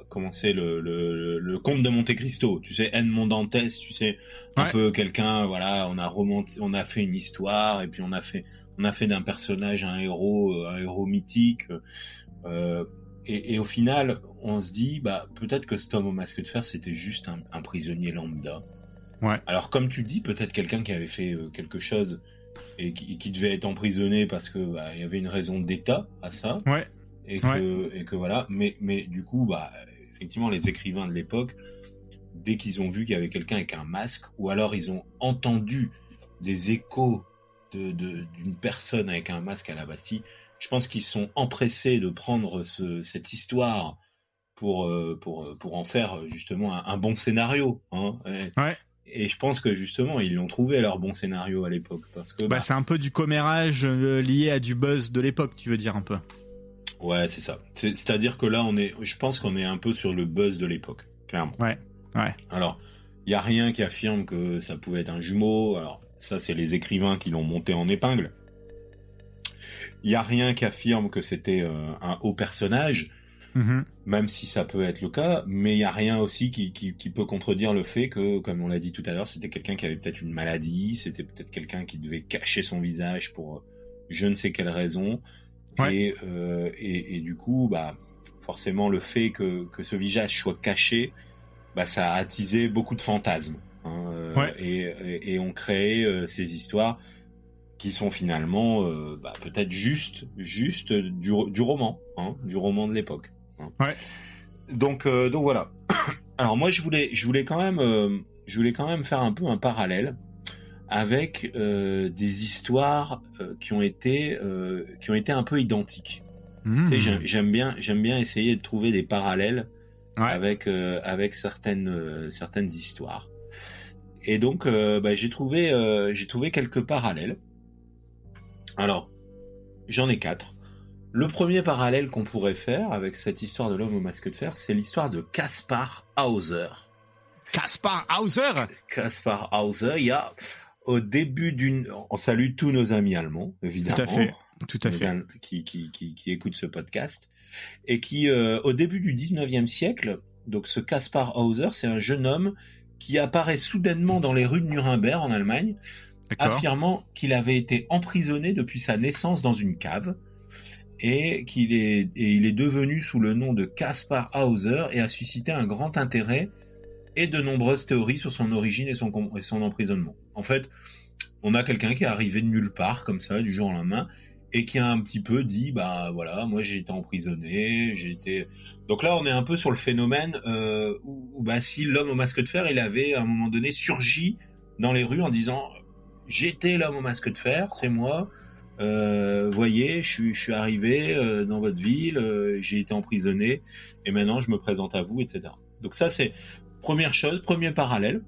comment c'est le comte de Monte Cristo. Tu sais, Edmond Dantès. Tu sais, un peu quelqu'un. Voilà, on a fait une histoire et puis on a fait d'un personnage un héros mythique. Et au final, on se dit, peut-être que cet homme au masque de fer, c'était juste un prisonnier lambda. Ouais. Alors, comme tu dis, peut-être quelqu'un qui avait fait quelque chose et qui devait être emprisonné parce que il y avait une raison d'État à ça. Ouais. Et que voilà. Mais du coup, effectivement, les écrivains de l'époque, dès qu'ils ont vu qu'il y avait quelqu'un avec un masque, ou alors ils ont entendu des échos d'une personne avec un masque à la Bastille, je pense qu'ils sont empressés de prendre cette histoire pour en faire justement un bon scénario. Hein. Et je pense que justement ils l'ont trouvé leur bon scénario à l'époque parce que c'est un peu du commérage lié à du buzz de l'époque, tu veux dire un peu. Ouais, c'est ça. C'est-à-dire que là je pense qu'on est un peu sur le buzz de l'époque, clairement. Ouais. Alors, il y a rien qui affirme que ça pouvait être un jumeau. Alors, ça c'est les écrivains qui l'ont monté en épingle. Il y a rien qui affirme que c'était un haut personnage. Même si ça peut être le cas, mais il y a rien aussi qui peut contredire le fait que, comme on l'a dit tout à l'heure, c'était quelqu'un qui avait peut-être une maladie, c'était peut-être quelqu'un qui devait cacher son visage pour je ne sais quelle raison. Ouais. Et du coup, forcément, le fait que ce visage soit caché, ça a attisé beaucoup de fantasmes. Ouais. Et on crée ces histoires qui sont finalement peut-être juste du roman, du roman de l'époque. Ouais. Donc voilà. Alors moi je voulais quand même faire un peu un parallèle avec des histoires qui ont été un peu identiques. Tu sais, j'aime bien essayer de trouver des parallèles avec certaines histoires. Et donc j'ai trouvé quelques parallèles. Alors, j'en ai 4. Le premier parallèle qu'on pourrait faire avec cette histoire de l'homme au masque de fer, c'est l'histoire de Kaspar Hauser. Kaspar Hauser. Kaspar Hauser, il y a au début on salue tous nos amis allemands, évidemment. Tout à fait. Qui écoutent ce podcast. Et qui, au début du 19e siècle, donc ce Kaspar Hauser, c'est un jeune homme qui apparaît soudainement dans les rues de Nuremberg, en Allemagne, affirmant qu'il avait été emprisonné depuis sa naissance dans une cave et il est devenu sous le nom de Kaspar Hauser et a suscité un grand intérêt et de nombreuses théories sur son origine et son emprisonnement. En fait, on a quelqu'un qui est arrivé de nulle part, comme ça, du jour au lendemain, et qui a un petit peu dit, voilà, moi j'ai été emprisonné, Donc là, on est un peu sur le phénomène où si l'homme au masque de fer, il avait à un moment donné surgi dans les rues en disant, j'étais l'homme au masque de fer, c'est moi. Voyez, je suis arrivé dans votre ville, j'ai été emprisonné, et maintenant je me présente à vous, etc. Donc ça, c'est première chose, premier parallèle.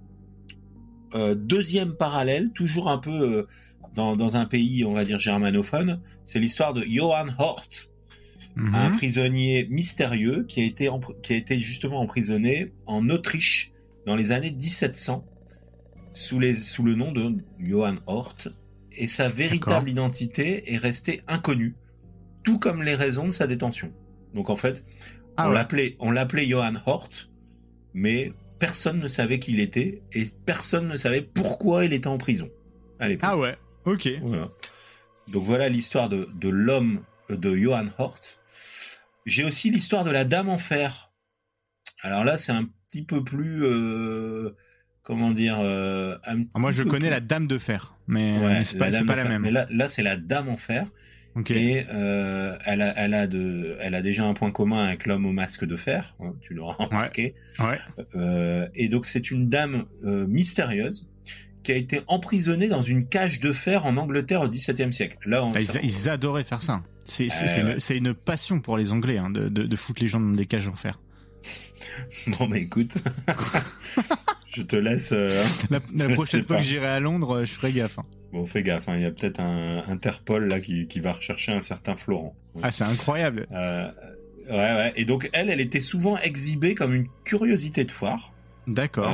Deuxième parallèle, toujours un peu dans un pays, on va dire, germanophone, c'est l'histoire de Johann Hort, un prisonnier mystérieux qui a été justement emprisonné en Autriche dans les années 1700 sous le nom de Johann Hort, et sa véritable identité est restée inconnue, tout comme les raisons de sa détention. Donc en fait, on l'appelait Johann Hort, mais personne ne savait qui il était et personne ne savait pourquoi il était en prison à l'époque. Ah ouais, ok. Voilà. Donc voilà l'histoire de l'homme de Johann Hort. J'ai aussi l'histoire de la Dame en fer. Alors là, c'est un petit peu plus... moi, je connais la Dame de fer, mais c'est pas la même. Mais là, c'est la Dame en fer. Okay. Et elle a déjà un point commun avec l'homme au masque de fer, tu l'auras remarqué. Ouais. Et donc c'est une dame mystérieuse qui a été emprisonnée dans une cage de fer en Angleterre au XVIIe siècle. Là, ils adoraient faire ça. C'est une passion pour les Anglais de foutre les gens dans des cages en fer. Bon écoute, je te laisse. La prochaine fois que j'irai à Londres, je ferai gaffe. Bon, fais gaffe, il y a peut-être un Interpol là qui va rechercher un certain Florent. Ah, c'est incroyable. Ouais. Et donc elle était souvent exhibée comme une curiosité de foire. D'accord.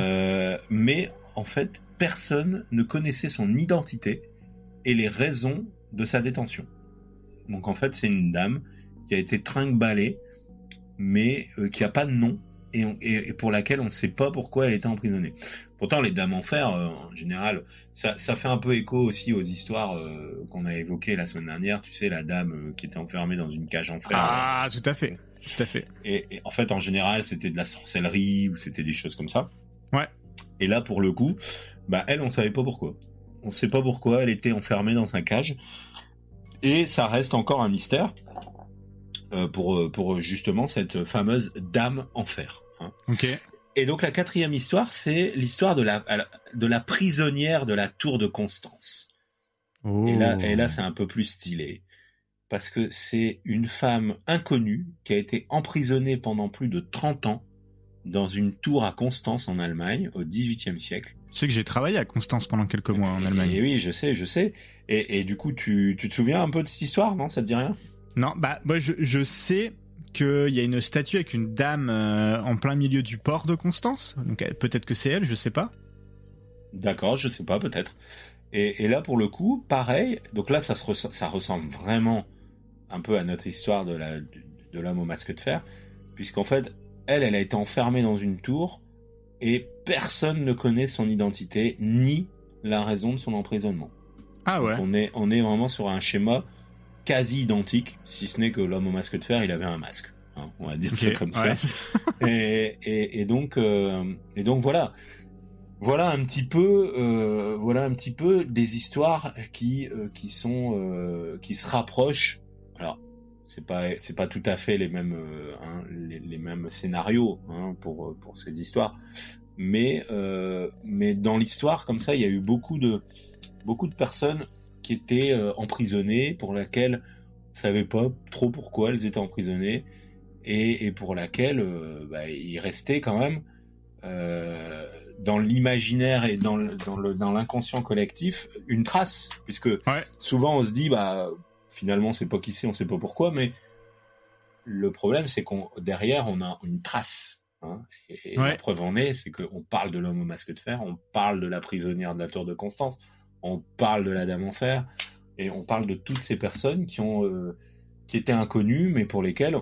Mais en fait, personne ne connaissait son identité et les raisons de sa détention. Donc en fait, c'est une dame qui a été trinque-ballée, mais qui a pas de nom et pour laquelle on ne sait pas pourquoi elle était emprisonnée. Pourtant, les dames en fer, en général, ça fait un peu écho aussi aux histoires qu'on a évoquées la semaine dernière. Tu sais, la dame qui était enfermée dans une cage en fer. Ah, tout à fait. Et en fait, en général, c'était de la sorcellerie ou c'était des choses comme ça. Ouais. Et là, pour le coup, elle, on savait pas pourquoi. On sait pas pourquoi elle était enfermée dans sa cage. Et ça reste encore un mystère pour justement cette fameuse dame en fer. Ok. Et donc la quatrième histoire, c'est l'histoire de la prisonnière de la tour de Constance. Oh. Et là, c'est un peu plus stylé. Parce que c'est une femme inconnue qui a été emprisonnée pendant plus de 30 ans dans une tour à Constance en Allemagne au XVIIIe siècle. Tu sais que j'ai travaillé à Constance pendant quelques mois en Allemagne. Et oui, je sais. Et du coup, tu te souviens un peu de cette histoire, non? Ça te dit rien? Non, moi je sais qu'il y a une statue avec une dame en plein milieu du port de Constance. Donc peut-être que c'est elle, je sais pas. D'accord, je sais pas, peut-être. Et là, pour le coup, pareil. Donc là, ça ressemble vraiment un peu à notre histoire de l'homme au masque de fer, puisqu'en fait, elle a été enfermée dans une tour et personne ne connaît son identité ni la raison de son emprisonnement. Ah ouais. Donc on est vraiment sur un schéma quasi identique, si ce n'est que l'homme au masque de fer, il avait un masque. Hein, on va dire ça comme ça. Et donc voilà. Voilà un petit peu des histoires qui se rapprochent. Alors c'est pas tout à fait les mêmes les mêmes scénarios pour ces histoires, mais dans l'histoire comme ça, il y a eu beaucoup de personnes qui étaient emprisonnées, pour lesquelles on savait pas trop pourquoi elles étaient emprisonnées, et pour laquelle il restait quand même dans l'imaginaire et dans l'inconscient collectif une trace, puisque souvent on se dit finalement c'est pas qui c'est, on sait pas pourquoi, mais le problème c'est derrière on a une trace. Et la preuve en est, c'est qu'on parle de l'homme au masque de fer, on parle de la prisonnière de la tour de Constance, on parle de la dame en fer, et on parle de toutes ces personnes qui étaient inconnues, mais pour lesquelles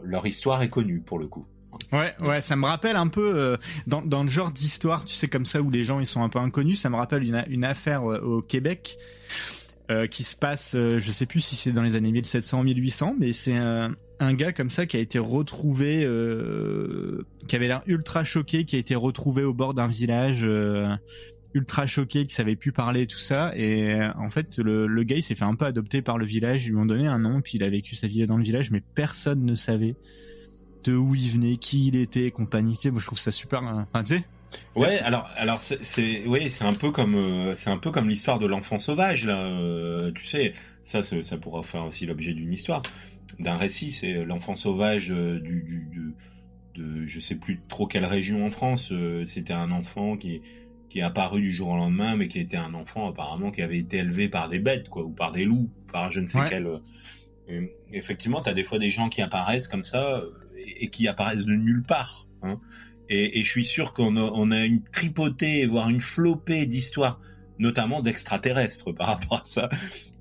leur histoire est connue pour le coup. Ouais, ça me rappelle un peu dans le genre d'histoire, tu sais, comme ça, où les gens ils sont un peu inconnus. Ça me rappelle une affaire au Québec qui se passe, je sais plus si c'est dans les années 1700, 1800, mais c'est un gars comme ça qui a été retrouvé, qui avait l'air ultra choqué, qui a été retrouvé au bord d'un village, ultra choqué, qui savait plus parler, tout ça. Et en fait, le gars il s'est fait un peu adopter par le village, ils lui ont donné un nom, puis il a vécu sa vie dans le village, mais personne ne savait de où il venait, qui il était, compagnie. Tu sais, moi je trouve ça super. Enfin, tu sais. Ouais, alors c'est un peu comme l'histoire de l'enfant sauvage là. Tu sais, ça pourra faire aussi l'objet d'une histoire, d'un récit. C'est l'enfant sauvage de je sais plus trop quelle région en France. C'était un enfant qui est apparu du jour au lendemain, mais qui était un enfant apparemment qui avait été élevé par des bêtes, quoi, ou par des loups, par je ne sais quel. Effectivement, t'as des fois des gens qui apparaissent comme ça et qui apparaissent de nulle part. Et je suis sûr qu'on a une tripotée, voire une flopée d'histoires, notamment d'extraterrestres par rapport à ça,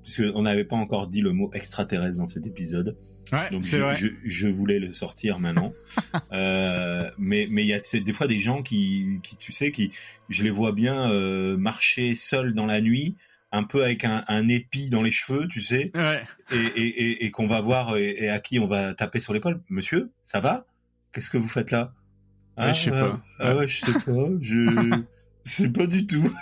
puisqu'on n'avait pas encore dit le mot extraterrestre dans cet épisode. Ouais, donc c'est vrai. Je voulais le sortir maintenant. Mais il y a des fois des gens qui tu sais, je les vois bien marcher seuls dans la nuit, un peu avec un épi dans les cheveux, tu sais, et qu'on va voir et à qui on va taper sur l'épaule. Monsieur, ça va? Qu'est-ce que vous faites là? Je sais pas. Je sais pas. Je sais pas du tout.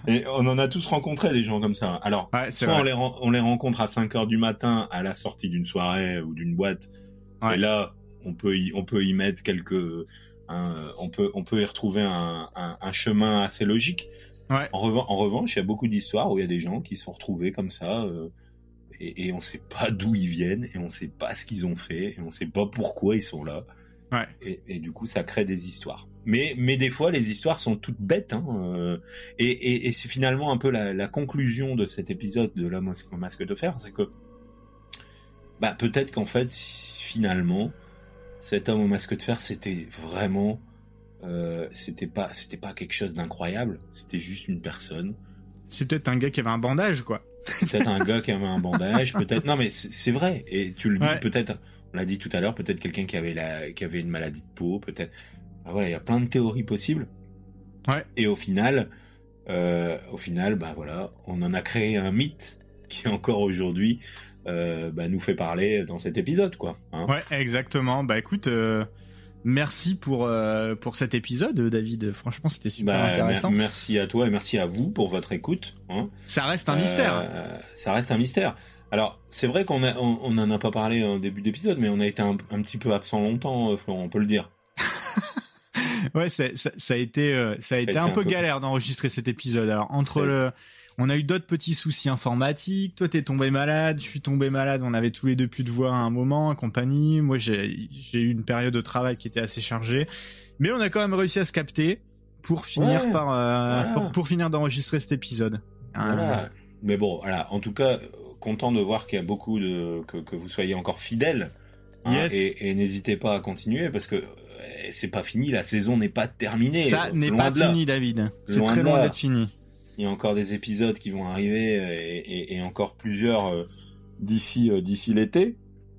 Et on en a tous rencontré des gens comme ça. Alors, soit on les rencontre à 5h du matin à la sortie d'une soirée ou d'une boîte. Et là, on peut y mettre on peut y retrouver un chemin assez logique. En revanche, il y a beaucoup d'histoires où il y a des gens qui se sont retrouvés comme ça, et on sait pas d'où ils viennent, et on sait pas ce qu'ils ont fait, et on sait pas pourquoi ils sont là. Et du coup, ça crée des histoires. Mais des fois, les histoires sont toutes bêtes, et c'est finalement un peu la conclusion de cet épisode de l'homme au masque de fer, c'est que peut-être qu'en fait, finalement, cet homme au masque de fer, c'était vraiment c'était pas quelque chose d'incroyable, c'était juste une personne. C'est peut-être un gars qui avait un bandage, quoi. Peut-être un gars qui avait un bandage, peut-être. Non, mais c'est vrai. Et tu le dis, peut-être. On l'a dit tout à l'heure, peut-être quelqu'un qui avait une maladie de peau, peut-être. Voilà, il y a plein de théories possibles. Et au final, voilà, on en a créé un mythe qui encore aujourd'hui nous fait parler dans cet épisode, quoi. Ouais, exactement. Écoute, merci pour cet épisode, David. Franchement, c'était super intéressant. Merci à toi et merci à vous pour votre écoute. Ça reste un mystère. Ça reste un mystère. Alors, c'est vrai qu'on en a pas parlé en début d'épisode, mais on a été un petit peu absent longtemps, Florent, on peut le dire. Ouais, ça a été un peu galère d'enregistrer cet épisode. Alors, on a eu d'autres petits soucis informatiques. Toi, t'es tombé malade, je suis tombé malade. On avait tous les deux plus de voix à un moment, et compagnie. Moi, j'ai eu une période de travail qui était assez chargée, mais on a quand même réussi à se capter pour finir pour finir d'enregistrer cet épisode. Voilà. Mais bon, voilà. En tout cas, content de voir qu'il y a beaucoup que vous soyez encore fidèles. Et n'hésitez pas à continuer parce que c'est pas fini. La saison n'est pas terminée. Ça n'est pas fini, David. C'est très loin d'être fini. Il y a encore des épisodes qui vont arriver et encore plusieurs d'ici l'été.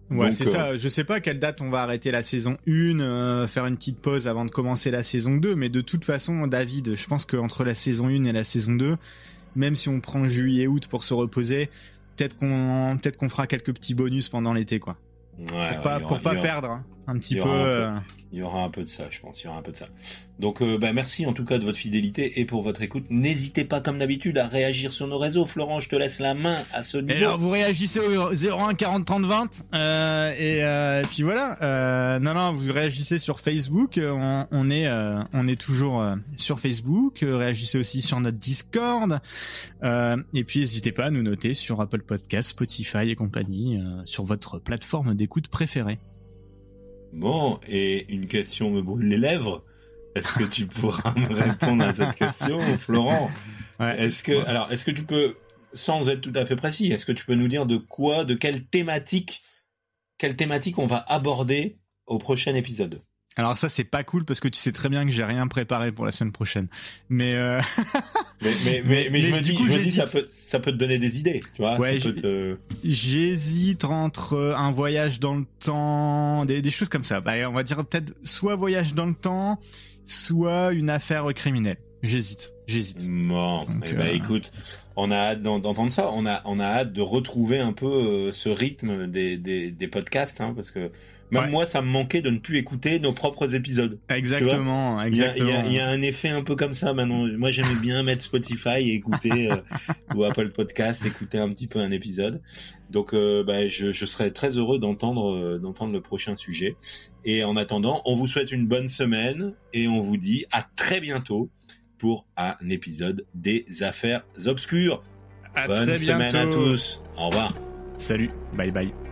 Ouais, donc, c'est ça. Je sais pas à quelle date on va arrêter la saison 1, faire une petite pause avant de commencer la saison 2. Mais de toute façon, David, je pense qu'entre la saison 1 et la saison 2, même si on prend juillet-août pour se reposer, peut-être qu'on fera quelques petits bonus pendant l'été, quoi. Ouais, pour pas perdre un petit peu. Il y aura un peu de ça, je pense. Il y aura un peu de ça. Donc, merci en tout cas de votre fidélité et pour votre écoute. N'hésitez pas, comme d'habitude, à réagir sur nos réseaux. Florent, je te laisse la main à ce niveau. Et alors, vous réagissez au 01 40 30 20. Et puis voilà. Non, vous réagissez sur Facebook. On est toujours sur Facebook. Réagissez aussi sur notre Discord. Et puis, n'hésitez pas à nous noter sur Apple Podcasts, Spotify et compagnie, sur votre plateforme d'écoute préférée. Bon, et une question me brûle les lèvres. Est-ce que tu pourras me répondre à cette question, Florent? Ouais. Est-ce que tu peux, sans être tout à fait précis, est-ce que tu peux nous dire de quelle thématique on va aborder au prochain épisode? Alors ça, c'est pas cool parce que tu sais très bien que j'ai rien préparé pour la semaine prochaine. Mais je me dis ça peut te donner des idées, tu vois. Ouais, j'hésite entre un voyage dans le temps, des choses comme ça. Bah, on va dire peut-être soit voyage dans le temps, soit une affaire criminelle. J'hésite. Bon, donc, écoute, on a hâte d'entendre ça. On a hâte de retrouver un peu ce rythme des podcasts, hein, parce que même moi, ça me manquait de ne plus écouter nos propres épisodes. Exactement. Il y a un effet un peu comme ça maintenant. Moi, j'aimais bien mettre Spotify et écouter ou Apple Podcast, écouter un petit peu un épisode. Donc, je serais très heureux d'entendre le prochain sujet. Et en attendant, on vous souhaite une bonne semaine et on vous dit à très bientôt pour un épisode des Affaires Obscures. À bonne très bientôt. Semaine à tous. Au revoir. Salut. Bye bye.